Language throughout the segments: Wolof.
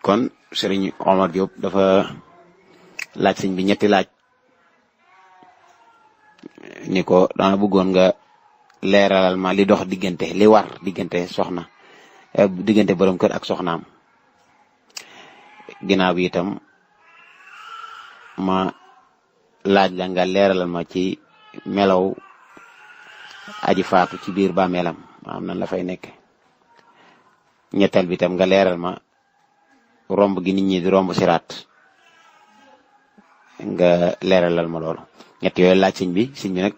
kon Serigne Omar Diop dafa laaj sëñ bi ñetti laaj ni ko dama bëggoon nga leeralal ma li dox diggante li war diggante soxna diggante borom kër ak soxnaam ginnaaw bi itam ma laaj la nga leeralal ma ci melaw aji faatu ci biir bàmmeelam maanaam nan la fay nekk ñetteel bi itam nga leeral ma romb gi nit ñi di romb siraat nga leeralal ma loolu ñett yooyu laaj sëñ bi nag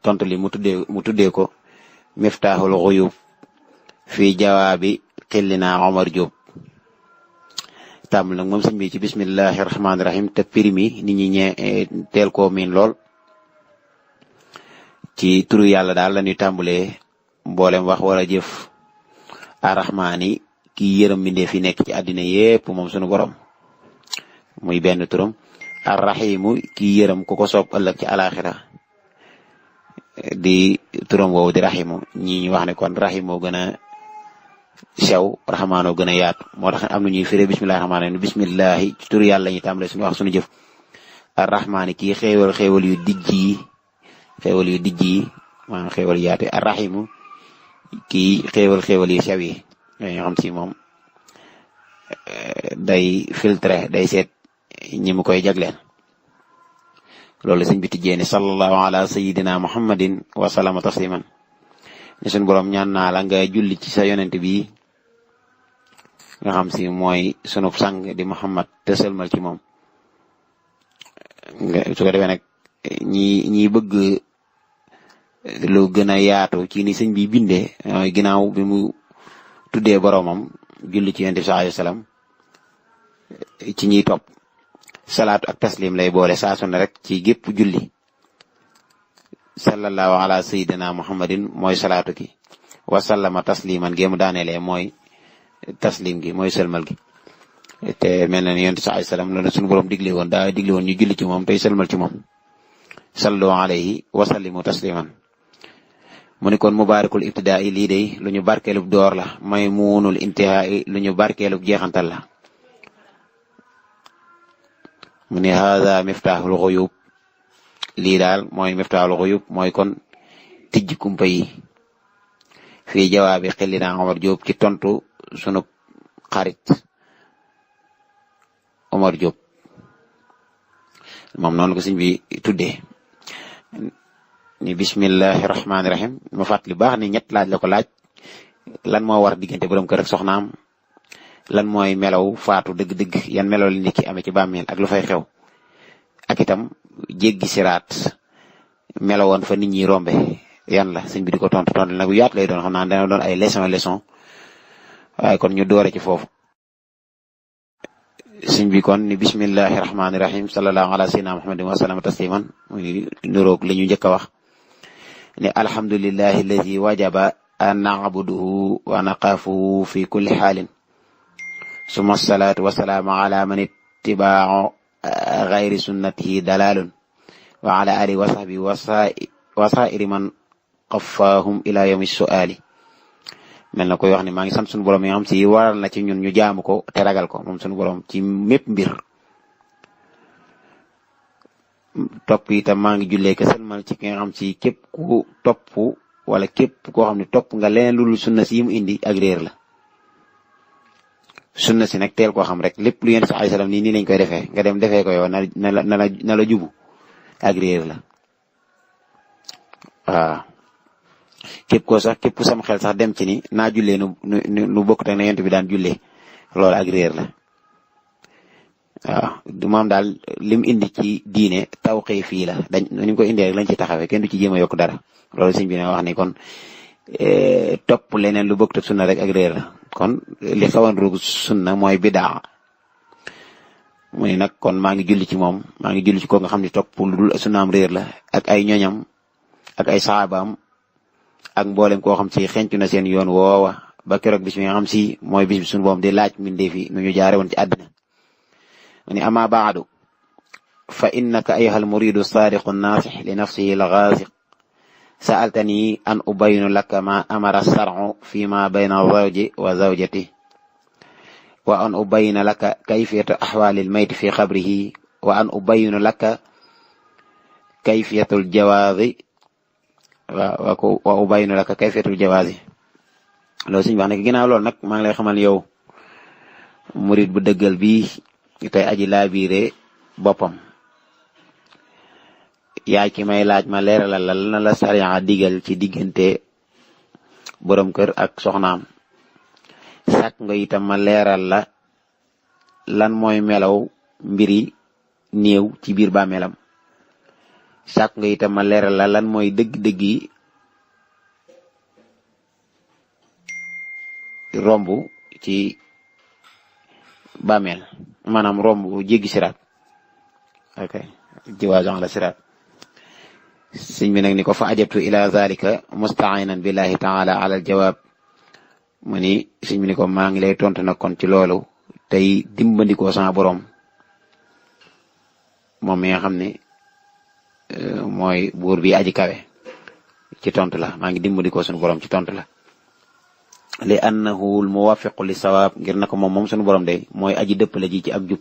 tontu li mu tuddee ko miftaaxul xuyub fii jawaabi xillina Omar Diop tàmbul nag moom sëñ bi ci bismillahi rahmaani rahim te primi nit ñi teel koo miin lool ci turu yàlla daal la ñuy tàmbulee mboolem wax wala jëf arrahmaani kii yërëm mbindeef fi nekk ci àddina yépp moom sunu borom muy benn turam arrahimu kii yërëm ku ko soob ëllëg ci alaxira di turam woowu di rahimu ñi ñu wax ne kon rahimoo gën a sew rahmaanoo gën a yaatu moo tax am na ñuy firé bismillahi rahmaani rahim bismillahi ci turu yàlla ñu tàmbalee suñu wax suñu jëf arrahmaani kii xéewal yu dijj yi maanaam xéewal yaatu arrahimu kii xéewal yu sew yi ñoo xam si moom day filtré day seet ñi mu koy jagleel loolu sëñ bi tijjee ni sallallahu ala sayidina muhammadin wa sallama tasliman ni suñ boroom ñaan naa la nga julli ci sa yonent bi nga xam si mooy sunu sang di muhammad te sëlmal ci moom su ko defee nag ñi bëgg lu gën a yaatu ci ni sëñ bi bindee ginnaaw bi mu tuddee boroomam julli ci yonent bi sallallahu alayhi wasallam ci ñiy topp salaatu ak taslim lay boole saa su ne rek ci gépp julli sallallahu ala sayyidina muhammadin mooy salaatu gi wa sallama tasliman géemu daanelee mooy taslim gi mooy sëlmal gi te mel na ni yonent bi sallallahu alayhi wasallam loolu suñu borom digle woon ñu julli ci moom tey sëlmal ci moom sallu alayhi wa sallimu tasliman mu ni kon mubarakul ibtidaai lii day lu ñu barkeelub door la maymunul intihaai lu ñu barkeelub jeexantal la mu ne hada miftaaxul xuyub lii daal mooy miftaaxul xuyub mooy kon tijj kumpa yi fii jawaabi xillina Omar Diop ci tontu sunu xarit Omar Diop moom noonu ko sëñ bi tuddee ni bismillahi rahmaani rahim ma fàttali baax ni ñett laaj la ko laaj lan moo war diggante borom kër ak soxnaam lan mooy melaw faatu dëgg-dëgg yan melaw li nit ki amee ci bàmmeel ak lu fay xew ak itam jéggi siraat melawoon fa nit ñi rombe yan la sëñ bi di ko tontu nag bu yaat lay doon xam naa dana doon ay leçon waaye kon ñu doore ci foofu sëñ bi kon ni bismillahi rahmaani rahim sallallahu ala sayyidina muhammadin wa sallam tasliman muy nuroog li ñu njëkk a wax ni alhamdulillahi alladi wajaba an na'buduhu wa naqaafuhu fi kulli xaalin summa salaatu wa salaamu ala man ittibaacu gayri sunnatihi dalalun wa ala alihi wa sahbihi wa saa'iri man qafaahum ila yawmi su'aali mel na koy wax ni maa ngi sant suñu borom yi nga xam si waral na ci ñun ñu jaamu ko te ragal ko moom suñu borom ci mépp mbir topp itam maa ngi jullee ke sëlmal ci ki nga xam si képp ku topp wala képp koo xam ne topp nga leneen lu sunna si yi mu indi ak réer la sunna si nag teel koo xam rek lépp lu yéen sa ay salaam nii lañ koy defee nga dem defee ko yow na la jubu ak réer la waaw képp ku sam xel sax dem ci ni naa jullee nu bokk tak na yent bi daan jullee loolu ak réer la waaw du maam daal lim indi ci diine tawqi fii la ni ko indee rek lañ ci taxawee kenn du ci jéem a yokk dara loolu sëñ bi ne wax ni kon topp leneen lu bokk te sunna rek ak réer la kon li xawan roog sunna mooy bidaa mu ne nag kon maa ngi julli ci moom maa ngi julli ci ko nga xam ne topp lu dul sunnaam réer la ak ay ñoñam ak ay saabaam ak mboolem koo xam si xencu na seen yoon woowa ba keroog bis mi nga xam si mooy bis bi suñu boom di laaj mbindee fi nu ñu jaare woon ci àddina mu ne ama baadu fa innaka ayha al muridu sadiqu nasix li nafsihi al ghaziq sa'altani an ubayinu laka ma amara sar'u fi ma bayna zawji wa zawjati wa an ubayina laka kayfiyata ahwalil mayti fi qabrihi wa an ubayina laka kayfiyatul jawaazi wa ubayina laka kayfiyatul jawaazi loolu suñu wax ne ginnaaw loolu nag maa ngi lay xamal yow murid bu dëggal bi tey aji laabiire boppam yaay ki may laaj ma leeralal la na la sariya digal ci diggante borom kër ak soxnaam sàkk nga itam ma leeral la lan mooy melaw mbiri néew ci biir bàmmeelam sàkk nga itam ma leeral la lan mooy dëgg-dëgg yi romb ci bàmmeel maanaam romb jéggi siraat ok jiwaazan la siraat sëñ bi nag ni ko fa ajabtu ila zalika mustainan billahi taala ala al jawaab mu ni sëñ bi ni ko maa ngi lay tontu nag kon ci loolu tey dimbandikoo sama borom moom mi nga xam ne mooy buur bi aji kawe ci tontu la maa ngi dimbandikoo sunu borom ci tontu la li annahu al muwafiqu li sawaab ngir na ko moom sunu borom de mooy aji dëppale ji ci ak jub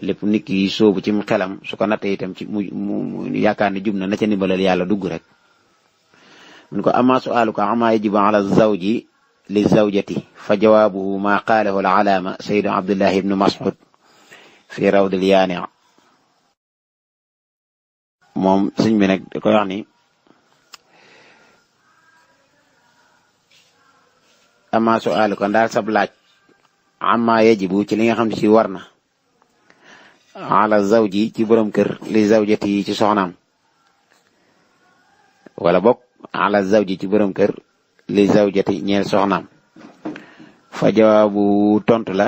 lépp nit ki soobu ci xelam su ko nattee itam ci mu yaakaar ne jub na ca ndimbalal yàlla dugg rek mun ko amma su'aluka amma yajibu ala zawji li zawjati fa jawaabuhu ma qaalahu al alaama sayyidu abdullah ibnu mas'ud fi rawd al yaani moom sëñ bi nag da koy wax ni amma su'aluka ndaal sab laaj amma yajibu ci li nga xam ne ci war na ala zawji ci borom kër li zawjati ci soxnaam wala bokk ala zawji ci borom kër li zawjati ñeel soxnaam fa jawaabu tontu la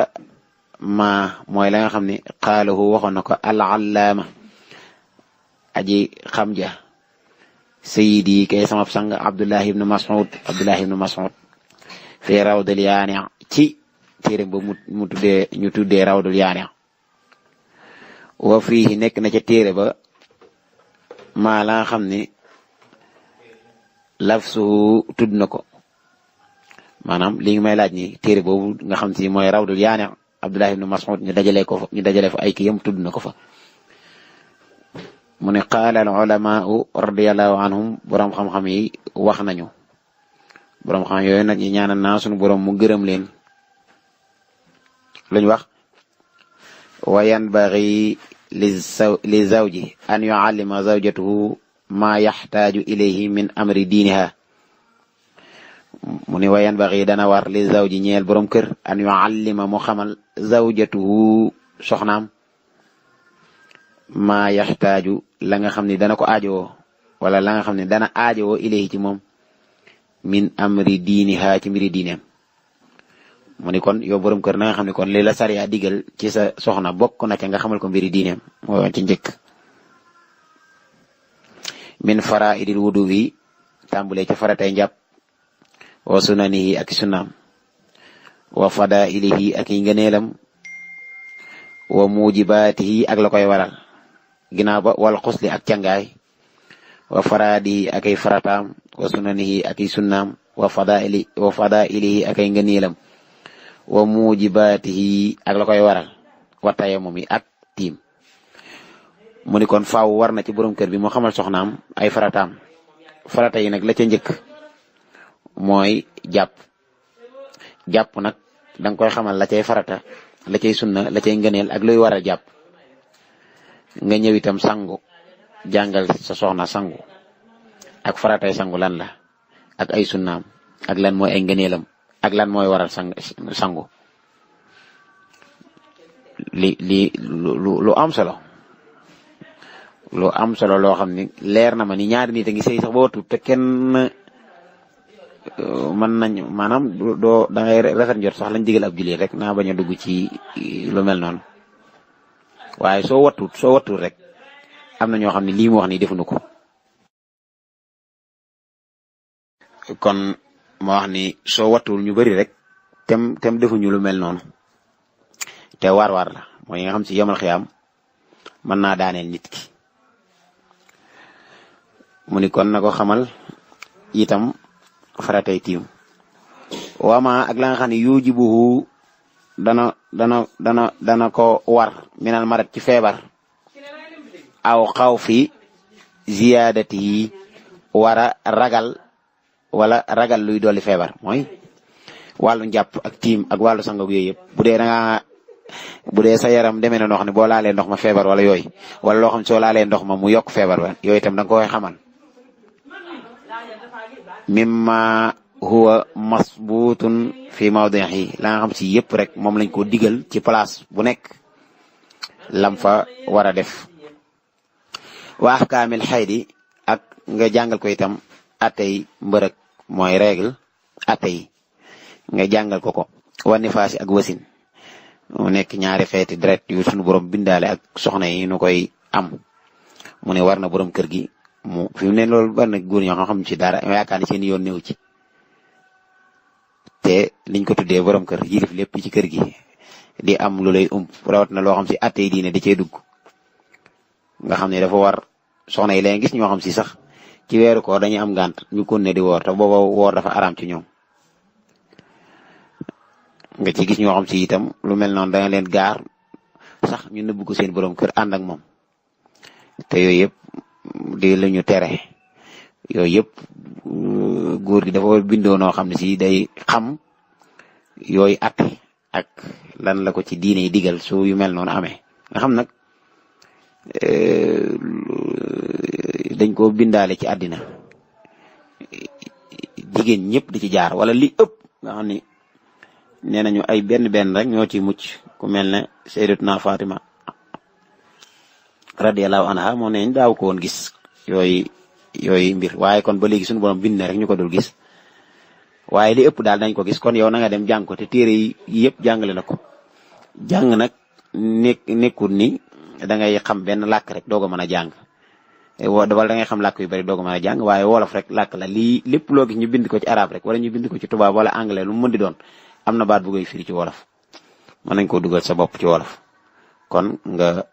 ma mooy la nga xam ne xaalahu waxoon na ko al-allaama aji xam ja sayyidi kay sama sang Abdullah ibn Mas'ud fi rawdul yaani ci téere ba mu tuddee ñu tuddee rawdul yaani wa fii nekk na ca téere ba maa la nga xam ne lafsuhu tudd na ko maanaam li nga may laaj ni téere boobu nga xam si mooy rawdul yaani Abdullah ibn Mas'ud ñu dajale fa ay kiyam tudd na ko fa mu ne qaala al ulamaa'u radiyallahu anhum borom xam-xam yi wax nañu borom xam yooyu nag ñi ñaanal naa sunu borom mu gërëm leen luñ wax wa yanbaghi li zawji an yu'allima zawjatahu ma yaxtaaju ilayhi min amri diiniha mu ne wa yanbaghi dana war li zawji ñeel borom kër an yu'allima mu xamal zawjatahu soxnaam ma yaxtaaju la nga xam ne dana ko aajowoo wala la nga xam ne dana aajowoo ilayhi ci moom min amri diiniha ci mbiri diineem mu ni kon yow borom kër na nga xam ne kon li la sariya digal ci sa soxna bokk na ca nga xamal ko mbiri diineem mooy ci njëkk min faraidil wudu bi tàmbulee ci faratay njàpp wa sunanihi ak sunnaam wa fadailihi ak yi ngëneelam wa mujibaatihi ak la koy waral ginnaaw ba wal xusli ak cangaay wa faraadihi ak ay farataam wa sunanihi ak ay sunnaam wa fadailihi ak ay ngëneelam wa mujibaatihi ak la koy waral wa tayammum yi ak tiim mu ni kon faaw war na ci borom kër bi moo xamal soxnaam ay farataam farata yi nag la ca njëkk mooy jàpp nag danga koy xamal la cay farata la cay sunna la cay ngëneel ak luy waral jàpp nga ñëw itam sangu jàngal sa soxna sangu ak faratay sangu lan la ak ay sunnaam ak lan mooy ay ngëneelam ak lan mooy waral sangu lu am solo loo xam ni leer na ma ni ñaari nit a ngi sëy sax ba wattu te kenn mën nañ maanaam doo da ngay rafet njort sax lañ digal ab jullit rek naa bañ a dugg ci lu mel noonu waaye soo wattut rek am na ñoo xam ne lii mu wax nii defuñu ko kon ma wax ni soo wattuwul ñu bari rek tem defuñu lu mel noonu te waar la mooy nga xam si yomal xiyaam mën naa daaneel nit ki mu ni kon na ko xamal itam faratay tiim wama ak la nga xam ne yujibuhu dana ko war minal marat ci feebar aw xaw fi ziyaadati yi wara ragal wala ragal luy dolli feebar mooy wàllu njàpp ak tiim ak wàllu sangog yooyu yëpp bu dee sa yaram demee na noo xam ne boo laalee ndox ma feebar wala yooyu wala loo xam ne soo laalee ndox ma mu yokk feebar ba yooyu itam da nga koy xamal mimma huwa masbutun fi mawdihi la nga xam si yëpp rek moom lañ ko digal ci place bu nekk lam fa war a def wa ahkaamil xaydi ak nga jàngal ko itam atey mbërëg mooy règle atey nga jàngal ko wa nifaasi ak wasin mu nekk ñaari xeeti deret yu sunu borom bindaale ak soxna yi nu koy am mu ne war na borom kër gi mu fi mu ne loolu war na góor ñoo xam ci dara yaakaar ni seen yoon néew ci te liñ ko tuddee borom kër yilif lépp ci kër gi di am lu lay rawat na loo xam si attey diine da cee dugg nga xam ne dafa war soxna yi leen gis ñoo xam si sax ci weeru koor dañuy am ngànt ñu kon ne di woor te booba woor dafa araam ci ñoom nga ci gis ñoo xam si itam lu mel noonu da nga leen gaar sax ñu nëbb ko seen borom kër ànd ak moom te yooyu yëpp di la ñu tere yooyu yëpp góor gi dafa bindoo noo xam ne si day xam yooyu atte ak lan la ko ci diine yi digal su yu mel noonu amee nga xam nag dañ ko bindaale ci àddina jigéen ñëpp di ci jaar wala li ëpp nga xam ni nee nañu ay benn rek ñoo ci mucc ku mel ne Sayyidatuna Fatima radiyallahu anha moo neñ daaw ko woon gis yooyu mbir waaye kon ba léegi suñu borom bind na rek ñu ko dul gis waaye li ëpp daal dañ ko gis kon yow na nga dem jàng ko te téere yi yëpp jàngale na ko jàng nag nekkul ni da ngay xam benn làkk rek doog a mën a jàng wala da ngay xam làkk yu bari doog a mën a jàng waaye wolof rek làkk la lii lépp loo gis ñu bind ko ci arab rek wala ñu bind ko ci tubaab wala anglais lu mu mën di doon am na baat bu koy firi ci wolof mën nañ koo dugal sa bopp ci wolof kon nga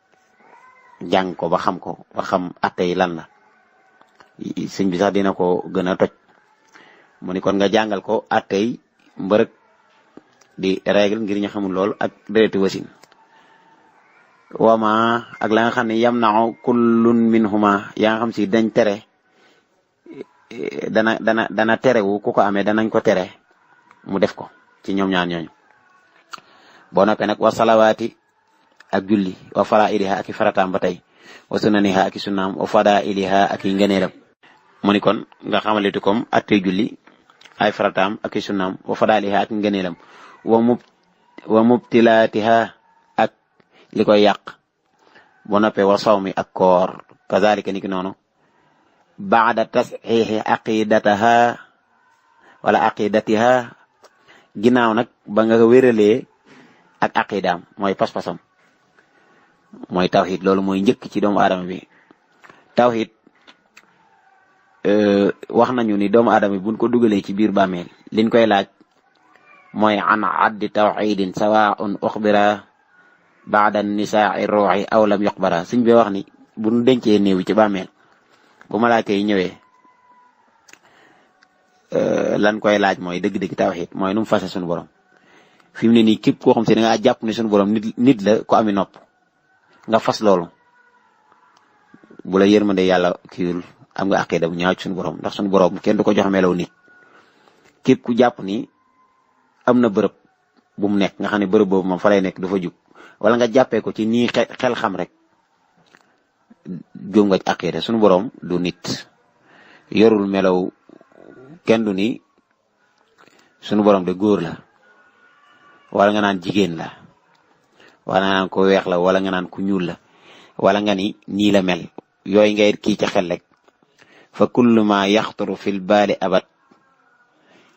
jàng ko ba xam atte yi lan la sëñ bi sax dina ko gën a toj mu ni kon nga jàngal ko atte yi mbërëg di règle ngir ñu xamul lool ak dereti wasin wama ak la nga xam ne yam nao kullun minhuma yaa nga xam si dañ tere dana terewu ku ko amee danañ ko tere mu def ko ci ñoom ñaar ñooñu boo noppee nag wa salawaati ak julli wa faraidiha ak i farataam ba tey wa sunaniha ak i sunnaam wa fadailiha ak i ngëneelam mu ni kon nga xamaleti comme attey julli ay farataam ak i sunnaam wa fadailiha ak i ngëneelam wa mubtilaatiha ak li koy yàq boo noppee wa sawmi ak koor kazalika ni ki noonu baada tasxiixi aqidatiha ginnaaw nag ba nga wéralee ak aqidaam mooy pas-pasam mooy tawxid loolu mooy njëkk ci doomu aadama bi tawxid wax nañu ni doomu aadama bi buñ ko dugalee ci biir bàmmeel liñ koy laaj mooy an addi tawxidin sawaun uxbira baada nisaai ruuxi aw lam yuxbara suñ bi wax ni buñ dencee néew ci bàmmeel bu malaaka yi ñëwee lan koy laaj mooy dëgg-dëgg tawxid mooy nu mu fase suñu borom fi mu ne nii képp koo xam si da ngaa jàpp ne suñu borom nit la ko ami nopp nga fas loolu bu la yërmande yàlla kiiwul am nga aqida bu ñaaw ci suñu borom ndax suñu borom kenn du ko jox melaw nit képp ku jàpp ni am na bërëb bu mu nekk nga xam ne bërëb boobu moom fa lay nekk du fa jug wala nga jàppee ko ci nii xel xam rek jóom nga ci aqida suñu borom du nit yorul melaw kenn du ni suñu borom de góor la wala nga naan jigéen la wala nga naan ko weex la wala nga naan ku ñuul la wala nga ni nii la mel yooyu ngay kii ca xel rek fa kullu ma yaxturu fil baali abat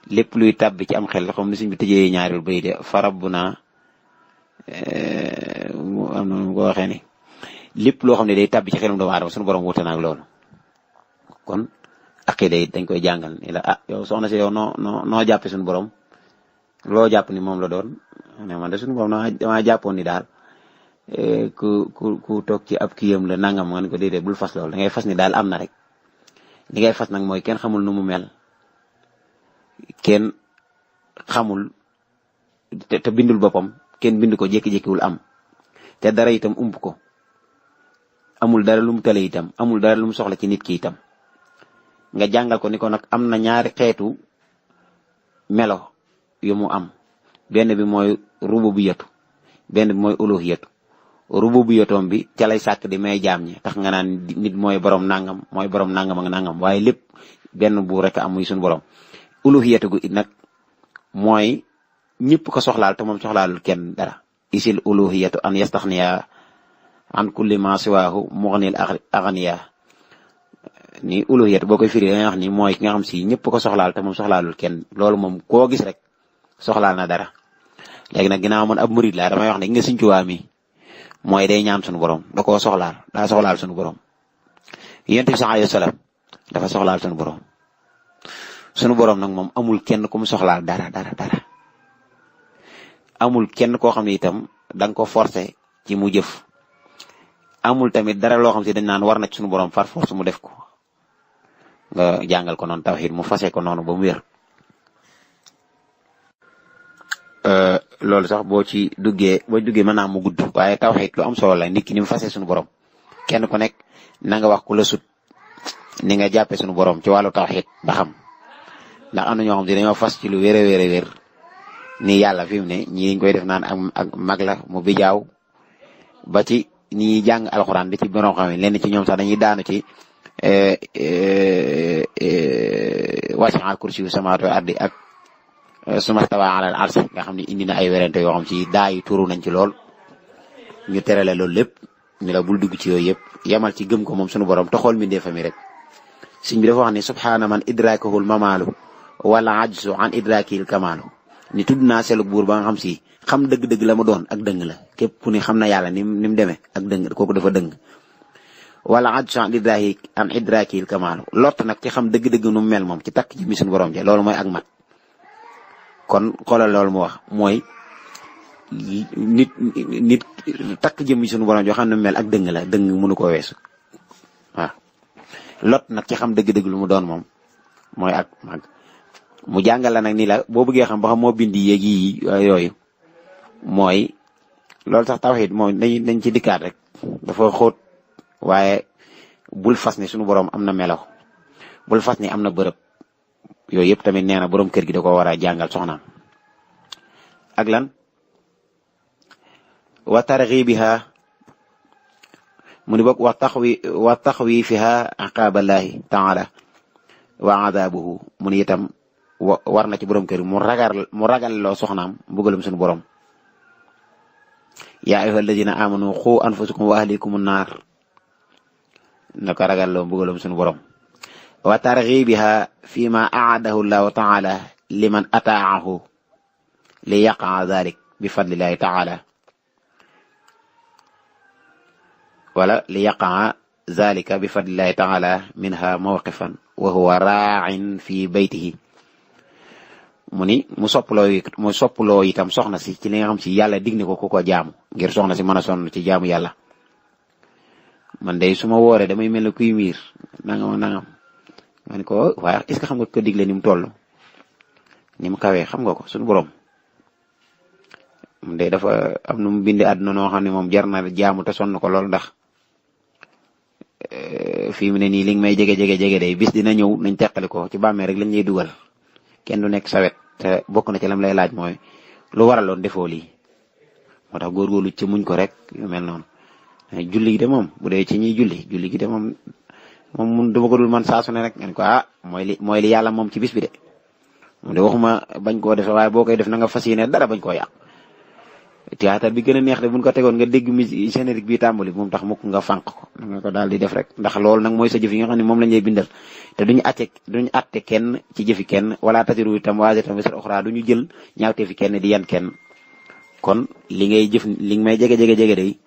lépp luy tàbbi ci am xel xam ni suñ bi tëjee ñaareel bay de fa rabbuna am na mu ko waxee ni lépp loo xam ne day tàbbi ci xelum doomu aadama suñu borom wuute na ak loolu kon aqida yi dañ koy jàngal ni la yow soxna si yow noo jàppe suñu borom loo jàpp ni moom la doon ne man de suñu borom damaa jàppoon ni daal ku toog ci ab kiyam la nangam nga ne ko déedéet bul fas loolu da ngay fas ni daal am na rek li ngay fas nag mooy kenn xamul nu mu mel kenn xamul te bindul boppam kenn bind ko jékki-jékkiwul am te dara itam ump ko amul dara lu mu tële itam amul dara lu mu soxla ci nit ki itam nga jàngal ko ni ko nag am na ñaari xeetu melo yu mu am benn bi mooy rububiyatu benn bi mooy uluhiyatu rububiyatoom bi ca lay sàkk di may jaam ñi tax nga naan nit mooy borom nangam mooy borom nangam ak nangam waaye lépp benn bu rek am muy suñu borom uluhiyatu gu it nag mooy ñëpp ko soxlaal te moom soxlaalul kenn dara isil uluhiyatu an yastaxniya an kulli ma siwaahu mughnil aghniya ni uluhiyatu boo koy firi da nga wax ni mooy ki nga xam si ñëpp ko soxlaal te moom soxlaalul kenn loolu moom koo gis rek soxlaal na dara léegi nag ginnaaw man ab murid laa damay wax ne nga Sëñ Tuubaa mi mooy day ñaan suñu borom da koo soxlaal daa soxlaal suñu borom yonent bi sallallahu alayhi wasallam dafa soxlaal suñu borom suñu borom nag moom amul kenn ku mu soxlaal dara amul kenn koo xam ne itam da nga ko forcer ci mu jëf amul tamit dara loo xam si dañ naan war na ci suñu borom far force mu def ko nga jàngal ko noonu tawhid mu fase ko noonu ba mu wér. Loolu sax boo duggee mën naa mu gudd waaye tawhid lu am solo la nit ki ni mu fase suñu borom kenn ku nekk na nga wax ku la sut ni nga jàppee suñu borom ci wàllu tawhid ba xam ndax am na ñoo xam si dañoo fas ci lu wér ni yàlla fi mu ne ñii dañ koy def naan ak mag la mu bijaaw ba ci ñi jàng alxuraan di ci borom xam ne lenn ci ñoom sax dañuy daanu ci wasi'al kursiyyu samaawaati wal ardi ak summa stawaa alal arsi nga xam ne indi na ay werante yoo xam si daa yi turu nañ ci lool ñu terale loolu lépp ni la bul dugg ci yooyu yëpp yamal ci gëm ko moom sunu borom te xool mi ndeefa mi rek sëñ bi dafa wax ni subhaana man idrakahul mamaalu wala ajsu an idrakil kamaalu ni tudd naa selug buur ba nga xam si xam dëgg-dëgg la mu doon ak dëng la képp ku ni xam na yàlla ni mu demee ak dëng kooku dafa dëng wala ajsu an idrakil kamaalu lott nag ci xam dëgg-dëgg nu mu mel moom ci takk ji mi sunu borom ja loolu mooy ak mat kon xoolal loolu mu wax mooy nit takk jëmmi suñu borom joo xam ne mel ak dëng la dëng mënu ko weesu waaw lot nag ci xam dëgg-dëgg lu mu doon moom mooy ak mag mu jàngal la nag ni la boo bëggee xam ba xam moo bindi yéeg yi yooyu mooy loolu sax tawhid moom dañ ci dikkaat rek dafa xóot waaye bul fas ni suñu borom am na melo bul fas ni am na bërëb yooyu yëpp tamit nee na borom kër gi da ko war a jàngal soxnaam ak lan wa targhibiha mu ni bokk wa taxwifiha aqaballahi taala wa adabuhu mu ni itam war na ci borom kër gi mu ragal loo soxnaam mbugalum suñu borom yaa ayyuha alladina amanu qu anfusakum wa ahlikum an-nar na ko ragal loo mbugalum suñu borom wa targhibiha fi ma aadahu llahu taala liman ataahu li yaqa dhalik bi fadlillahi taala wala li yaqa dhalika bi fadlillahi taala minha mawqifan wa huwa raa'in fi baytihi mu ni mu soppaloo itam soxna si ci li nga xam si yàlla dig ne ko ku ko jaamu ngir soxna si mën a sonn ci jaamu yàlla man de su ma wooree damay mel ne kuy miir nangam ma ne ko waaye est-ce que xam nga ko digle ni mu toll ni mu kawee xam nga ko suñu borom de dafa am nu mu bindee àdduna noo xam ne moom jar na jaamu te sonn ko lool ndax fii mu ne nii li nga may jege day bis dina ñëw nañ teqali ko ci bàmmee rek lañ lay dugal kenn du nekk sawet te bokk na ci lam lay laaj mooy lu waraloon defoo lii moo tax góorgóorlu ci muñ ko rek yu mel noonu julli gi de moom bu dee ci ñuy julli gi de moom dama ko dul man saa su ne rek ngeen ko mooy li yàlla moom ci bis bi de moom de waxuma bañ koo def waaye boo koy def na nga fas yéene dara bañ koo yàq théâtre bi gën a neex de buñ ko tegoon nga dégg musique générique bi tàmbali moom tax mukk nga fànq ko nga ko daal di def rek ndax loolu nag mooy sa jëf yi nga xam ne moom lañ lay bindal te duñu atte kenn ci jëfi kenn wala tasiru itam waasiratun wisra uxraa duñu jël ñaawte fi kenn di yan kenn kon li ngay jëf li nga may jege day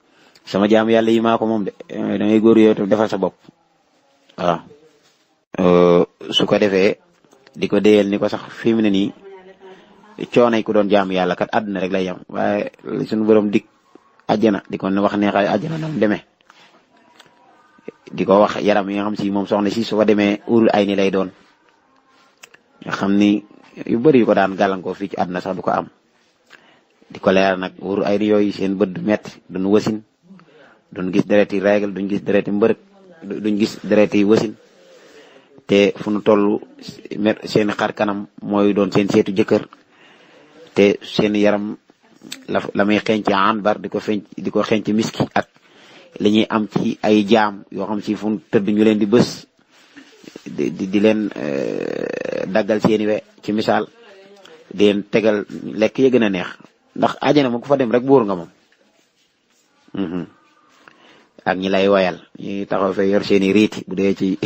sama jaam yàlla yi maa ko moom de da ngay góor yow tam defal sa bopp waaw su ko defee di ko déyal ni ko sax fi mu ne nii coonay ku doon jaamu yàlla kat àdduna rek lay yam waaye suñu borom dik àjjana di ko wax neexaay àjjana nam demee di ko wax yaram yi nga xam si moom soxna si su ko demee urul ay ni lay doon nga xam ni yu bëri yu ko daan gàllankoor fii ci àdduna sax du ko am di ko leer nag wóoru ay yooyu seen bët du metti duñ wasin duñ gis dereti règle duñ gis dereti mbërëg duñ gis dereti wasin te fu nu toll seen xar kanam mooy doon seen seetu jëkkër te seen yaram la muy xeeñ ci anbar di ko xeeñ ci miski ak li ñuy am ci ay jaam yoo xam si fu nu tëdd ñu leen di bës di leen daggal seeni we ci misaal di leen tegal lekk ya gën a neex ndax àjjana moom ku fa dem rek buur nga moom ak ñi lay wayal ñi taxaw fee yor seeni riiti bu dee ci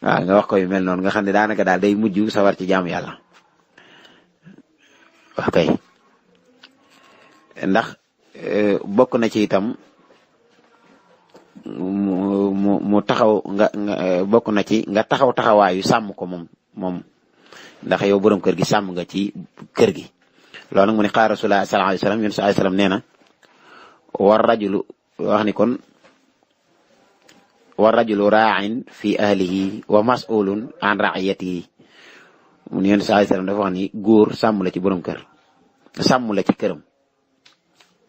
waaw nga wax ko yu mel noonu nga xam ne daanaka daal day mujj sawar ci jaamu yàlla wax kay ndax bokk na ci itam mu taxaw nga bokk na ci nga taxawaayu sàmm ko moom ndax yow borom kër gi sàmm nga ci kër gi loolu nag mu ne qaala rasulullah sallallahu alayhi wasallam yéen sallallahu alayhi wasallam nee na war rajulu wax ni kon wa rajulu raa'in fi ahlihi wa mas'ulun an ra'iyatihi mu ne yéen sallallahu alayhi wasallam dafa wax ni góor sàmm la ci borom kër sàmm la ci këram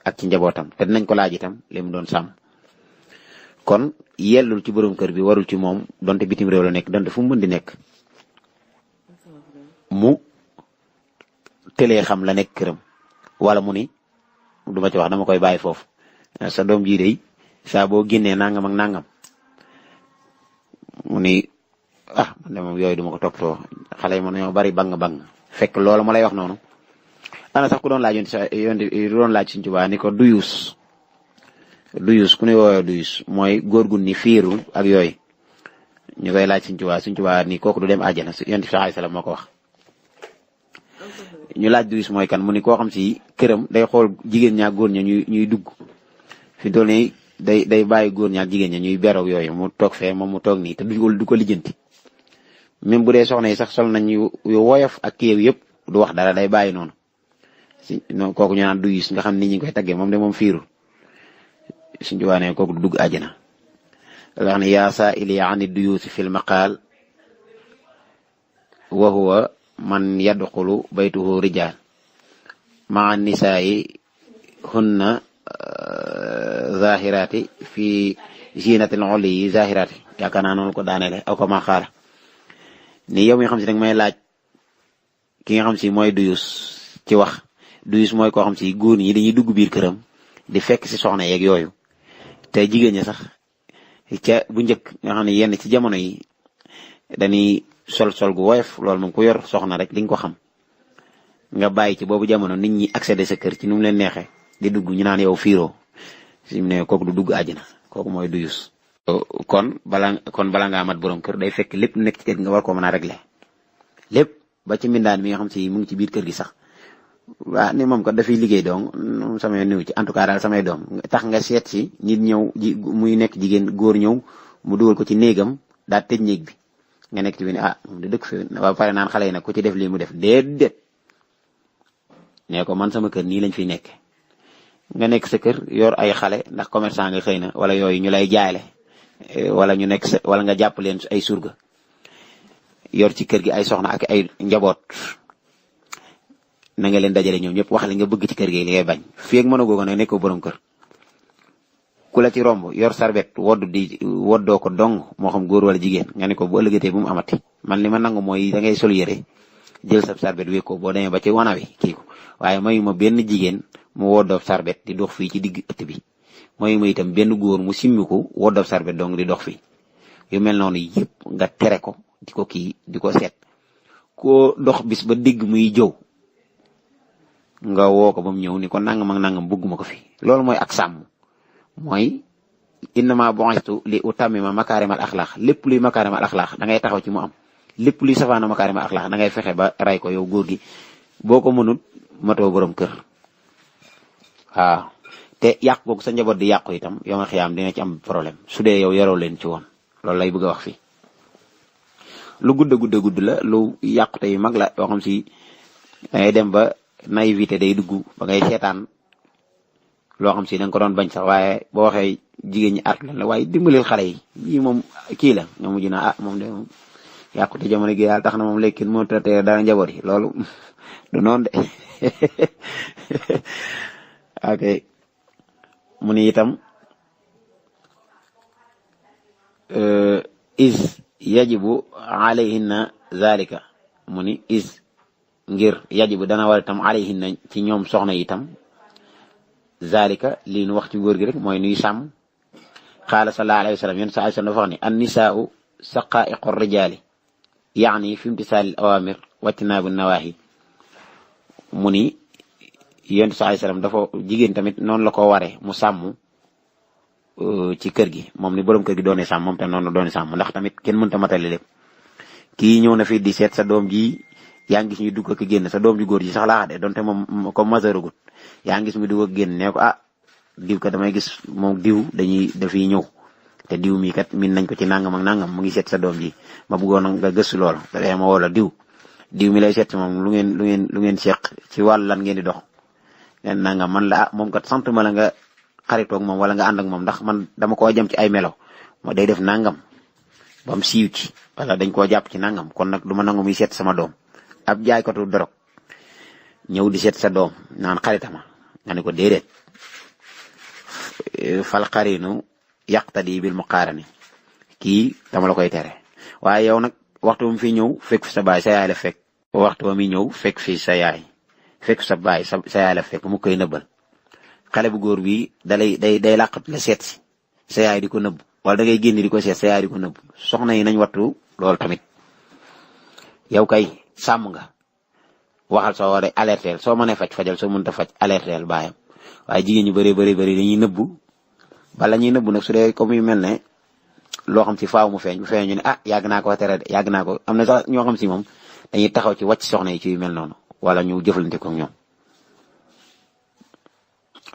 ak ci njabootam te dinañ ko laaj itam li mu doon sàmm kon yellul ci borom kër bi warul ci moom donte bitim réew la nekk donte fu mu mën di nekk mu tëlee xam la nekk këram wala mu ni duma ci wax dama koy bàyyi foofu sa doom jii day saa boo génnee nangam ak nangam mu ni man de moom yooyu duma ko toppatoo xale yi ñoo bari bang fekk loolu ma lay wax noonu ana sax ku doon laaj doon laaj Sëriñ Tuubaa ni ko duyus ku ne woowee duyus mooy góor gu ni fiiru ak yooyu ñu koy laaj Sëriñ Tuubaa ni kooku du dem àjjana Yonent bi sallallahu alayhi wasallam moo ko wax ñu laaj duyus mooy kan mu ni koo xam si këram day xool jigéen ñaa góor ña ñuy dugg fi dool ni day bàyyi góor ñaa jigéen ña ñuy beroog yooyu mu toog fee moom mu toog nii te du ko lijjanti même bu dee soxna yi sax sol nañ yu woyof ak kéew yëpp du wax dara day bàyyi noonu kooku ñu naan duyus nga xam ni ñi koy taggee moom de moom fiirul Sëriñ Tuubaa ne kooku du dugg àjjana wax ne yaa saa'ili ani duyuusi fil maqaal wa huwa man yadxulu baytuhu rijaal maa nisaa'i hunna zahirati fi zinatil ulyi zahirati yaakaar naa noonu ko daanele aw ko ma xaala ni yow mi nga xam si nag may laaj ki nga xam si mooy duyus ci wax duyus mooy koo xam si góor ñi dañuy dugg biir këram di fekk si soxna yeeg yooyu te jigéen ñi sax ca bu njëkk nga xam ne yenn ci jamono yi dañuy sol gu woyof loolu moom ku yor soxna rek di nga ko xam nga bàyyi ci boobu jamono nit ñi accéder sa kër ci nu mu leen neexee di dugg ñu naan yow fiiroo si mu ne kooku du dugg àjjana kooku mooy duyus. kon bala ngaa mat borom kër day fekk lépp nekk ci kër gi nga war koo mën a régler lépp ba ci mbindaan mi nga xam si mu ngi ci biir kër gi sax waa ni moom kat dafay liggéey donc samay néew ci en tout cas daal samay doom tax nga seet si nit ñëw muy nekk jigéen góor ñëw mu dugal ko ci néegam daal tëj néeg bi nga nekk ci bi ne moom di dëkk fi ba pare naan xale yi nag ku ci def lii mu def déedéet nee ko man sama kër nii lañ fiy nekk nga nekk sa kër yor ay xale ndax commerçant nga xëy na wala yooyu ñu lay jaale wala ñu nekk sa wala nga jàpp leen ay surga yor ci kër gi ay soxna ak ay njaboot na nga leen dajale ñoom ñëpp wax li nga bëgg ci kër gi li ngay bañ fii ak mën a googu nag nekkoo borom kër ku la ci romb yor sarbet woddoo ko dong moo xam góor wala jigéen nga ne ko bu ëllëgatee bu mu amati man li ma nangu mooy da ngay sol yére jël sa sarbet wéeg ko boo demee ba ci wana wi kii ko waaye mayu ma benn jigéen mu woddoo sarbet di dox fii ci digg ëtt bi mayu ma itam benn góor mu simmi ko woddoo sarbet dong di dox fii yu mel noonu yëpp nga tere ko di ko kii di ko seet koo dox bis ba digg muy jëw nga woo ko ba mu ñëw ni ko nangam ak nangam bëgguma ko fi loolu mooy ak sàmm mooy innama bu'istu li utammima makaarimal axlaax lépp luy makaarimal axlaax da ngay taxaw ci mu am lépp luy safaana makaarimal axlaax da ngay fexe ba ray ko yow góor gi boo ko mënut matoo borom kër waaw te yàq googu sa njaboot di yàqu itam yow nga xiyaam dina ci am problème su dee yow yoroo leen ci woon loolu lay bëgg a wax fii lu gudd la lu yàqute yu mag la yoo xam si dangay dem ba naïveté day dugg ba ngay seetaan loo xam si da nga ko doon bañ sax waaye boo waxee jigéen ñi artu leen la waaye dimbalil xale yi yii moom kii la nga mujj na moom de moom yàqute jamono gi daal tax na moom léegi moo tëddee dara njaboot yi loolu du noonu de ok mu ni itam is yajibu alayhinna zalika mu ni is ngir yajibu dana war itam alayhinna ci ñoom soxna itam zalika lii nu wax ci góor gi rek mooy nuy sàmm qaala sallallahu alayhi wa sallam yéen saa dafa wax ni an nisaau saqaiqu rijaali yaani fi imtisaali al awamir wajtinaabu nawaahi mu ni yéen saa sallam dafa jigéen tamit noonu la ko waree mu sàmm ci kër gi moom ni borom kër gi doone sàmm moom tam noonu la doone sàmm ndax tamit kenn mënta matale lépp kii ñëw na fi di seet sa doom ji yaa ngi gis ñu dugg ak génn sa doom ju góor ji sax laa de donte moom comme maseuragut yaa ngi gis mu dugg ak génn ne ko diw kat damay gis moom diw dafiy ñëw te diw mi kat min nañ ko ci nangam ak nangam mu ngi seet sa doom ji ma bëggoon nga gëstu lool dafay ma woo la diw mi lay seet si moom lu ngeen seq ci wàllu lan ngeen di dox leen nangam man la moom kat sant ma la nga xaritoog moom wala nga ànd ak moom ndax man dama koo jëm ci ay melo moo day def nangam ba mu siiw ci wala dañ koo jàpp ci nangam kon nag du ma nangu muy seet sama doom ab jaaykatu dorog ñëw di seet sa doom naan xaritama nga ne ko déedéet fal qarinu yaqtadi bil muqarani kii dama la koy tere waaye yow nag waxtu mu fi ñëw fekk fi sa baay sa yaay la fekk waxtu mi ñëw fekk fi sa yaay fekk sa baay sa yaay la fekk mu koy nëbbal xale bu góor bi day làqat la seet si sa yaay di ko nëbb wala da ngay génn di ko seet sa yaay di ko nëbb soxna yi nañ wattu loolu tamit yow kay sàmm nga waxal soo waree alerteel soo mënee fajal soo mënta faj alerteel baayam waaye jigéen ñu bëri dañuy nëbbu bala ñuy nëbbu nag su dee comme yu mel ne loo xam si faaw mu feeñ bu feeñ ñu ne yàgg naa ko tere de yàgg naa ko am na sax ñoo xam si moom dañuy taxaw ci wàcc soxna yi ci yu mel noonu wala ñu jëflante ko ñoom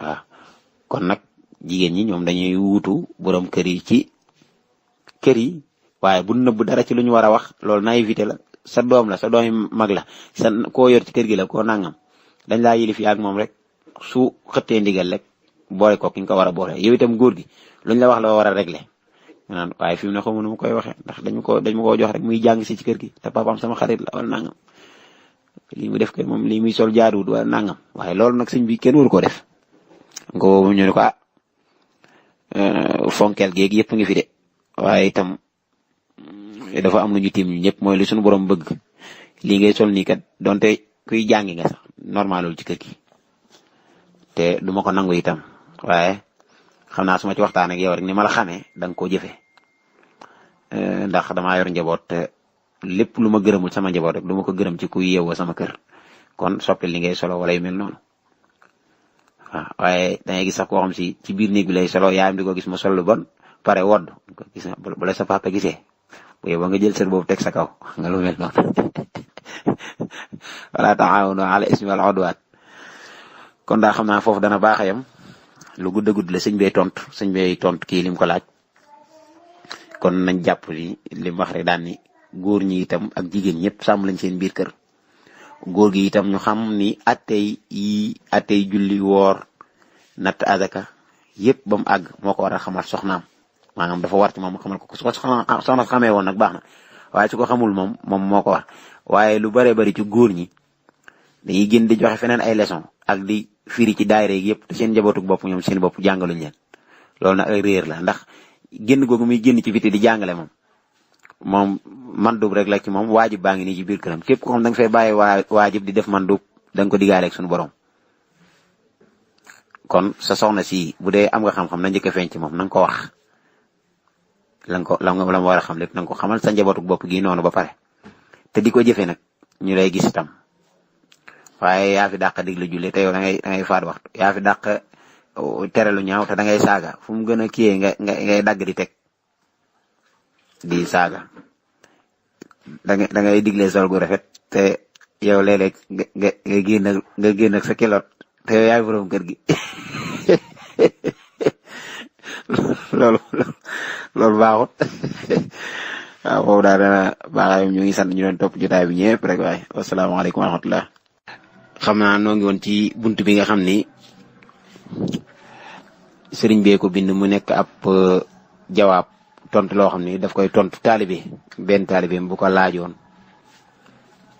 waaw kon nag jigéen ñi ñoom dañuy wuutu borom kër yi ci kër yi waaye bu nëbb dara ci lu ñu war a wax loolu naïveté la sa doom la sa doomi mag la koo yor ci kër gi la koo nangam dañ laa yilif yaag moom rek su xëttee ndigal rek boole ko ki nga ko war a boole yow itam góor gi luñ la wax la war a régler naan waaye fi mu ne xamu nu mu koy waxee ndax dañ ma koo jox rek muy jàng si ci kër gi te papaam sama xarit la wala nangam lii mu def kay moom lii muy sol jaaduwut wala nangam waaye loolu nag sëñ bi kenn waru koo def nga woo ñu ne ko fonkel géeg yëpp ngi fi de waaye itam dafa am lu ñu tiim ñu ñëpp mooy li suñu borom bëgg lii ngay sol nii kat donte kuy jàngi nga sax normal loolu ci kër gi te du ma ko nangu itam waaye xam naa su ma ci waxtaan ak yow rek ni ma la xamee da nga koo jëfee ndax damaa yor njaboot te lépp lu ma gërëmul sama njaboot rek du ma ko gërëm ci kuy yeewoo sama kër kon soppil li ngay solo wala yu mel noonu waaw waaye dangay gis sax koo xam si ci biir néeg bi lay solo yaayam di ko gis ma sol lu bon pare wodd ko gis nga bu la sa papa gisee bu yow ba nga jël sër boobu teg sa kaw nga lu mel noonu wala taawunu ala ismi wal udwan kon daa xam naa foofu dana baax a yam lu gudd a gudd la sëñ bee tontu kii lim ko laaj kon nañ jàpp ni lim wax rek daan ni góor ñi itam ak jigéen ñëpp sàmm lañ seen biir kër góor gi itam ñu xam ni attey julli woor natt azaka yëpp ba mu àgg moo ko war a xamal soxnaam maanaam dafa war ci moom xamal ko su ko soxna xamee woon nag baax na waaye su ko xamul moom moo ko war waaye lu bare bari ci góor ñi dañuy gën di joxe feneen ay leçon ak di firi ci daayira yi yëpp te seen njabootug bopp ñoom seen bopp jàngaluñ leen loolu nag ay réer la ndax génn googu muy génn ci biti di jàngale moom mandub rek la ci moom waajib baa ngi nii ci biir këram képp ko xam da nga fay bàyyi waajib di def mandub da nga ko digaale ak suñu borom kon sa soxna si bu dee am nga xam-xam na njëkk a feeñ ci moom na nga ko wax la ma war a xam lépp na nga ko xamal sa njabootug bopp gi noonu ba pare te di ko jëfee nag ñu lay gis itam waaye yaa fi dàq diglu julli te yow da ngay faat waxtu yaa fi dàq tere lu ñaaw te da ngay saaga fu mu gën a kiyee ngay dagg di teg di saaga da ngay digle sol gu rafet te yow léeg-léeg nga génn ak sa kilot te yow yaay borom kër gi loolu baaxut waaw foofu daal dana baaxaayam ñu ngi sant ñu doon topp jotaay bi ñëpp rek waaye wasalaamaaleykum wa rahmatullah xam naa noo ngi woon ci buntu bi nga xam ni sëriñ bee ko bind mu nekk ab jawaab tontu loo xam ni daf koy tontu benn taalibeem bu ko laajoon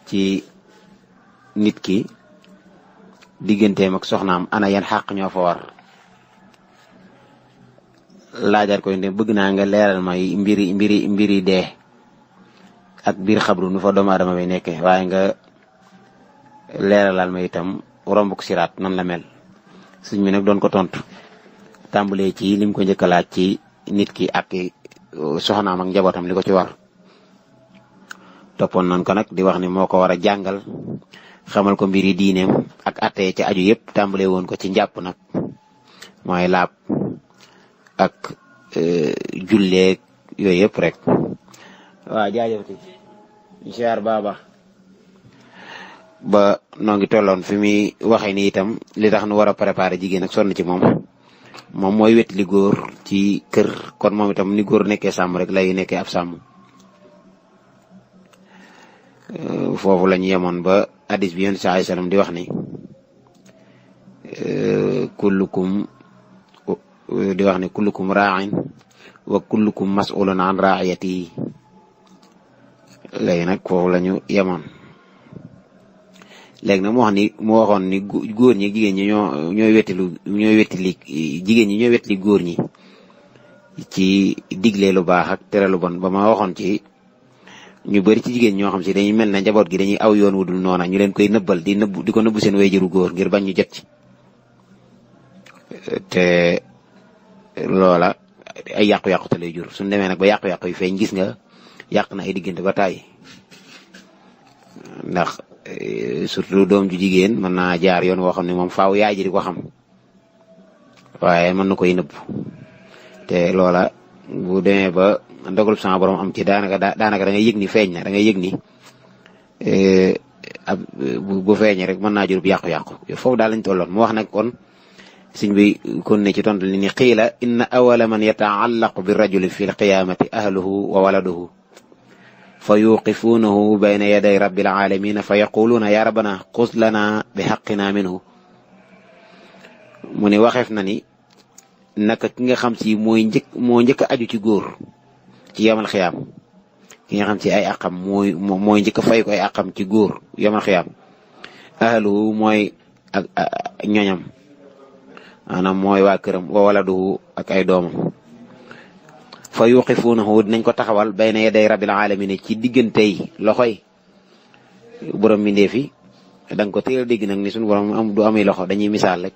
ci nit ki digganteem ak soxnaam ana yan xàq ñoo fa war laajaat koy ne bëgg naa nga leeral ma mbiri dee ak biir xabru nu fa doomu aadama bi nekkee waaye nga leeralal ma itam rombuk siraat nan la mel sëñ bi nag doon ko tontu tàmbalee ci lim ko njëkk a laaj ci nit ki ak soxnaam ak njabootam li ko ci war toppoon nañ ko nag di wax ni moo ko war a jàngal xamal ko mbiri diineem ak attee ci aju yëpp tàmbalee woon ko ci njàpp nag mooy laab ak julleeg yooyu yëpp rek waaw jaajëfati inchaar baaba ba noo ngi tolloon fi muy waxee ni itam li tax nu war a préparer jigéen ak sonn ci moom mooy wet li góor ci kër kon moom itam ni góor nekkee sàmm rek lay nekkee ab sàmm foofu la ñu yemoon ba hadis bi yonent sallallahu alayhi wasallam di wax ni kullukum raa'in wa kullukum mas'ulun an ra'iyatihi léegi nag foofu la ñu yemoon léegi nag mu waxoon ni góor ñi jigéen ñi ñooy wettili jigéen ñi ñooy wettili góor ñi ci digle lu baax ak tere lu bon ba ma waxoon ci ñu bari ci jigéen ñoo xam si dañuy mel na njaboot gi dañuy aw yoon wudul noona ñu leen koy nëbbal di ko nëbbu seen wayjuru góor ngir bañ ñu jot ci te loola ay yàqu-yàqu te lay jur suñu demee nag ba yàqu-yàqu yi feeñ gis nga yàq na ay diggante ba tàyyi ndax surtout doom ju jigéen mën naa jaar yoon woo xam ne moom faaw yaay ji di ko xam waaye mën na koy nëbb te loola bu demee ba ndogal sama borom am ci daanaka da ngay yëg ni feeñ na da ngay yëg ni bu feeñee rek mën naa jur yàqu-yàqu foofu daal lañ tolloon mu wax nag kon sëñ bi kon ne ci tontu li ni qiila inna awala man yataallaqu bi rajuli fi lqiyaamati ahluhu wa waladuhu fa yuqifuunahu bayna yaday rabbil aalamiina fa yaquluuna ya rabbana xuz lana bi xaqina minhu mu ne waxeef na ni naka ki nga xam si moo njëkk a aju ci góor ci yamal xiyaam ki nga xam si ay àqam mooy njëkk a fay ko ay àqam ci góor yamal xiyaam ahluhu mooy ak ñoñam maanaam mooy waa këram wa waladuhu ak ay doomam fa yuqifuunahu dinañ ko taxawal bayna yaday rabbil alamin ci diggantey loxoy borom mbindeef yi da nga ko teel a dégg nag ni suñu borom du amee loxo dañuy misaal rek